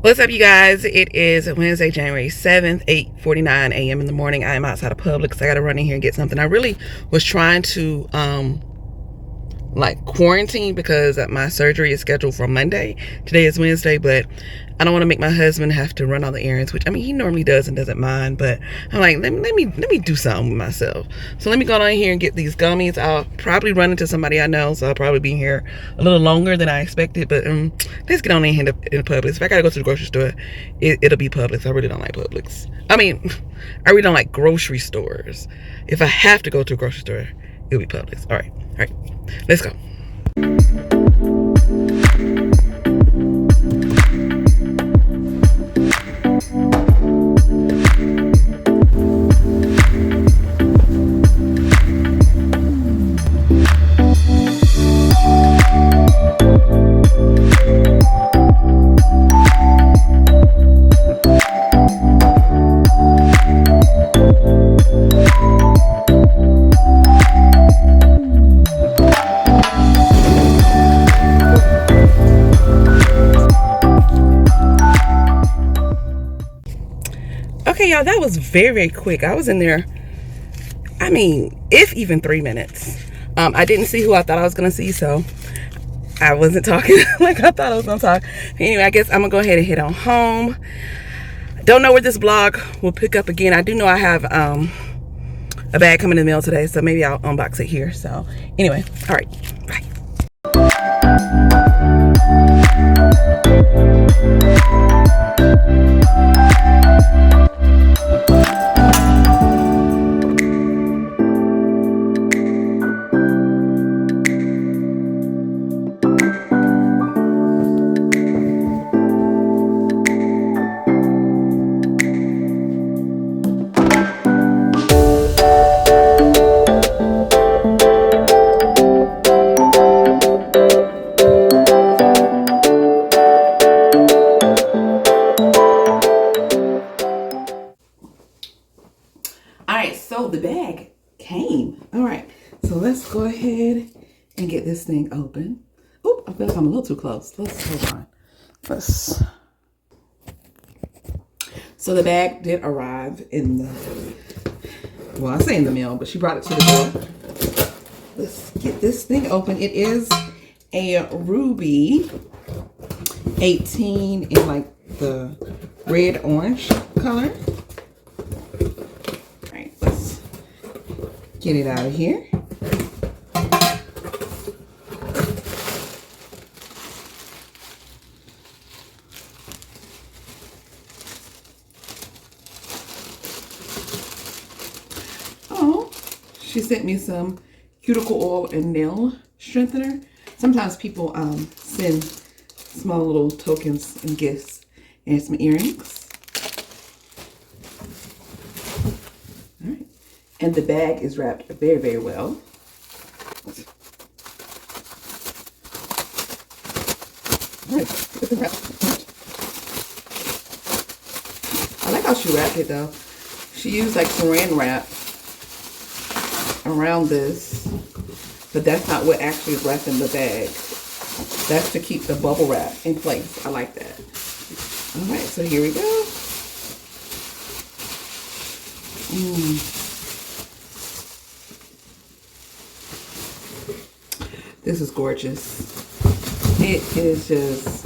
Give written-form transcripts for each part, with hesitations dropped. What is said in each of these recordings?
What's up, you guys? It is Wednesday, January 7th, 8:49 a.m. in the morning. I am outside of Publix. I got to run in here and get something. I really was trying to like quarantine because my surgery is scheduled for Monday. Today is Wednesday, but I don't want to make my husband have to run all the errands, which I mean he normally does and doesn't mind, but I'm like, let me do something with myself. So let me go down here and get these gummies. I'll probably run into somebody I know, so I'll probably be here a little longer than I expected, but let's get on in here in Publix. If I gotta go to the grocery store, it'll be Publix. I really don't like Publix. I mean, I really don't like grocery stores. If I have to go to a grocery store, it'll be Publix. All right, let's go. Okay, y'all, that was very, very quick. I was in there, I mean, if even 3 minutes. I didn't see who I thought I was going to see, so I wasn't talking like I thought I was going to talk. Anyway, I guess I'm going to go ahead and head on home. Don't know where this vlog will pick up again. I do know I have a bag coming in the mail today, so maybe I'll unbox it here. So anyway, all right, bye. All right, so the bag came. All right, so let's go ahead and get this thing open. Oop, I feel like I'm a little too close. Let's hold on. Let's. So the bag did arrive in the, well, I say in the mail, but she brought it to the door. Let's get this thing open. It is a Ruby 18 in like the red orange color. Get it out of here. Oh, she sent me some cuticle oil and nail strengthener. Sometimes people send small little tokens and gifts, and some earrings. And the bag is wrapped very, very well. All right, get the wrap. I like how she wrapped it though. She used like saran wrap around this, but that's not what actually is wrapped in the bag. That's to keep the bubble wrap in place. I like that. All right, so here we go. This is gorgeous. It is just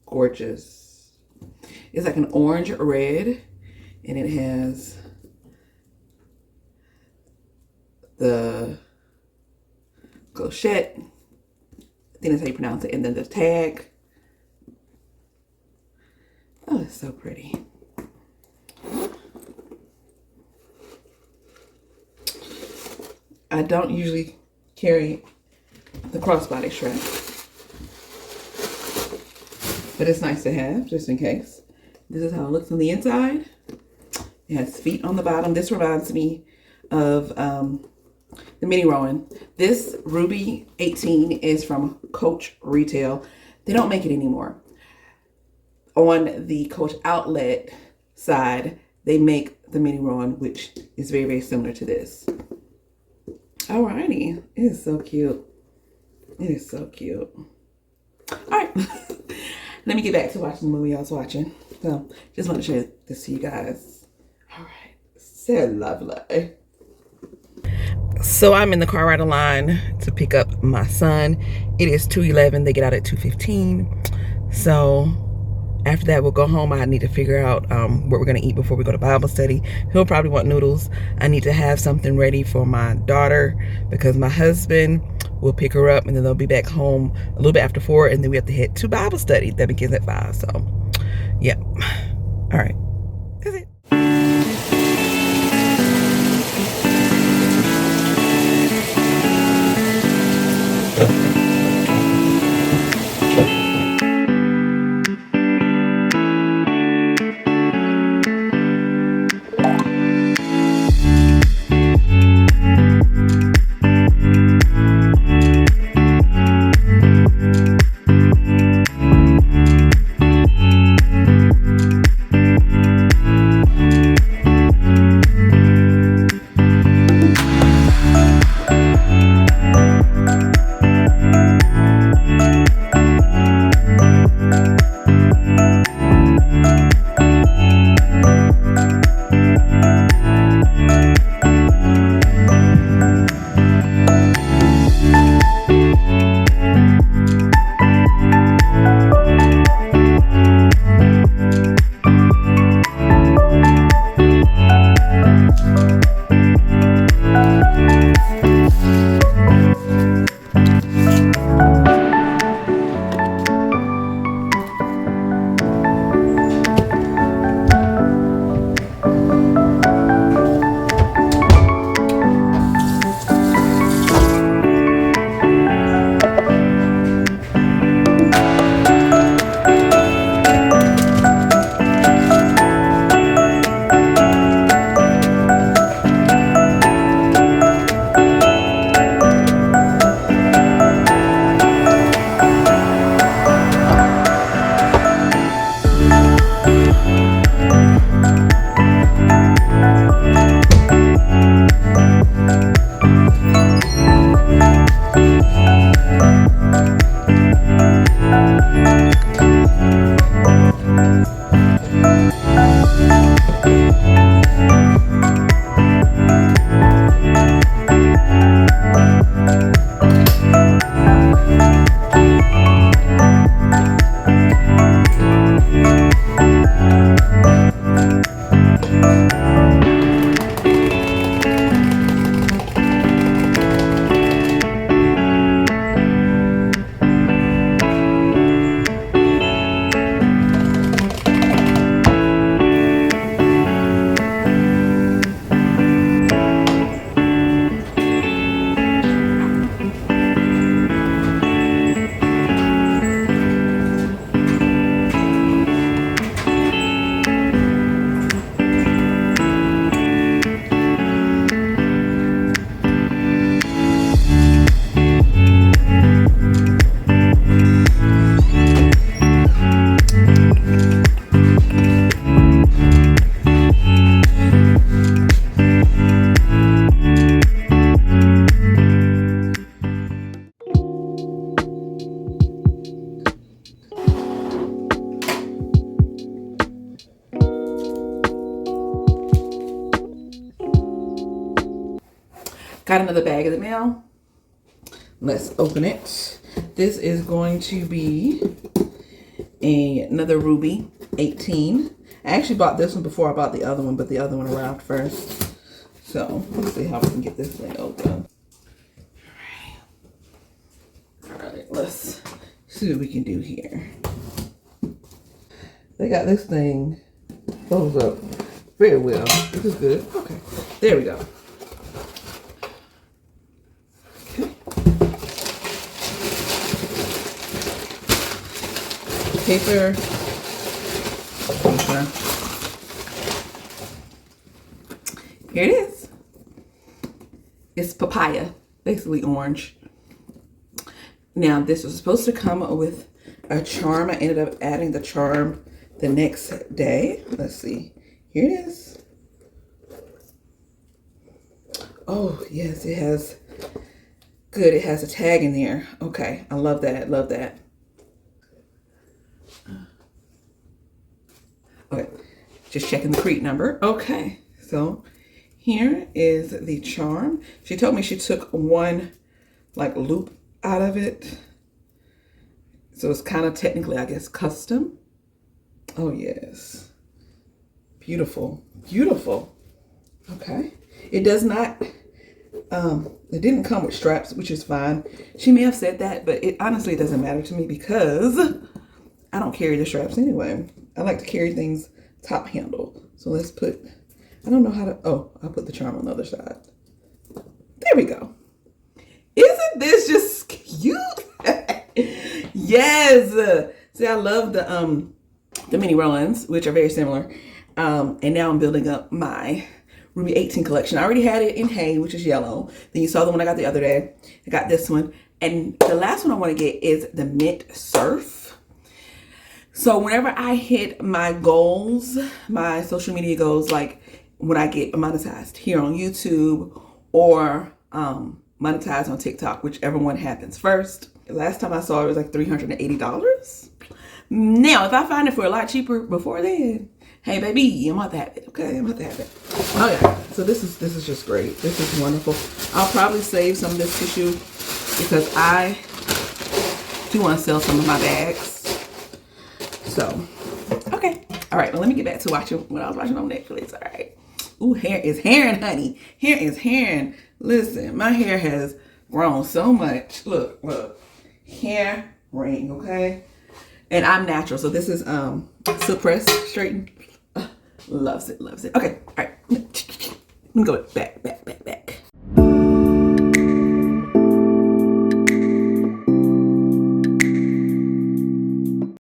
gorgeous. It's like an orange red, and it has the clochette. I think that's how you pronounce it. And then the tag. Oh, it's so pretty. I don't usually carry the crossbody strap, but it's nice to have just in case. This is how it looks on the inside. It has feet on the bottom. This reminds me of the mini Rowan. This Ruby 18 is from Coach Retail. They don't make it anymore. On the Coach Outlet side, they make the mini Rowan, which is very, very similar to this. Alrighty. It is so cute. It is so cute. All right. Let me get back to watching the movie I was watching. So, just want to share this to you guys. All right. So lovely. So I'm in the car right line to pick up my son. It is 2:11. They get out at 2:15. So after that, we'll go home. I need to figure out what we're going to eat before we go to Bible study. He'll probably want noodles. I need to have something ready for my daughter because my husband will pick her up and then they'll be back home a little bit after 4, and then we have to head to Bible study. That begins at 5. So, yeah. All right. That's it. Got another bag of the mail. Let's open it. This is going to be another Ruby 18. I actually bought this one before I bought the other one, but the other one arrived first. So let's see how we can get this thing open. All right, let's see what we can do here. They got this thing closed up very well. This is good. Okay, there we go. Paper. Here it is. It's papaya, basically orange. Now this was supposed to come with a charm. I ended up adding the charm the next day. Let's see. Here it is. Oh yes, it has. Good, it has a tag in there. Okay, I love that. Love that. Okay, just checking the creep number. Okay, so here is the charm. She told me she took one like loop out of it. So it's kind of technically, I guess, custom. Oh yes. Beautiful, beautiful. Okay. It does not, it didn't come with straps, which is fine. She may have said that, but it honestly doesn't matter to me because I don't carry the straps anyway. I like to carry things top handle. So let's put, I don't know how to, oh, I'll put the charm on the other side. There we go. Isn't this just cute? Yes. See, I love the mini roll-ins, which are very similar. And now I'm building up my Ruby 18 collection. I already had it in Hay, which is yellow. Then you saw the one I got the other day. I got this one. And the last one I want to get is the Mint Surf. So whenever I hit my goals, my social media goals, like when I get monetized here on YouTube or monetized on TikTok, whichever one happens first. Last time I saw it was like $380. Now, if I find it for a lot cheaper before then, hey baby, I'm about to have it. Okay, I'm about to have it. Okay, so this is just great. This is wonderful. I'll probably save some of this tissue because I do want to sell some of my bags. So, okay. All right, well, let me get back to watching what I was watching on Netflix. All right. Ooh, hair is hairing, honey. Hair is hairing. Listen, my hair has grown so much. Look, look. Hair ring, okay? And I'm natural, so this is silk press straighten. Loves it, loves it. Okay, all right. Let me go back.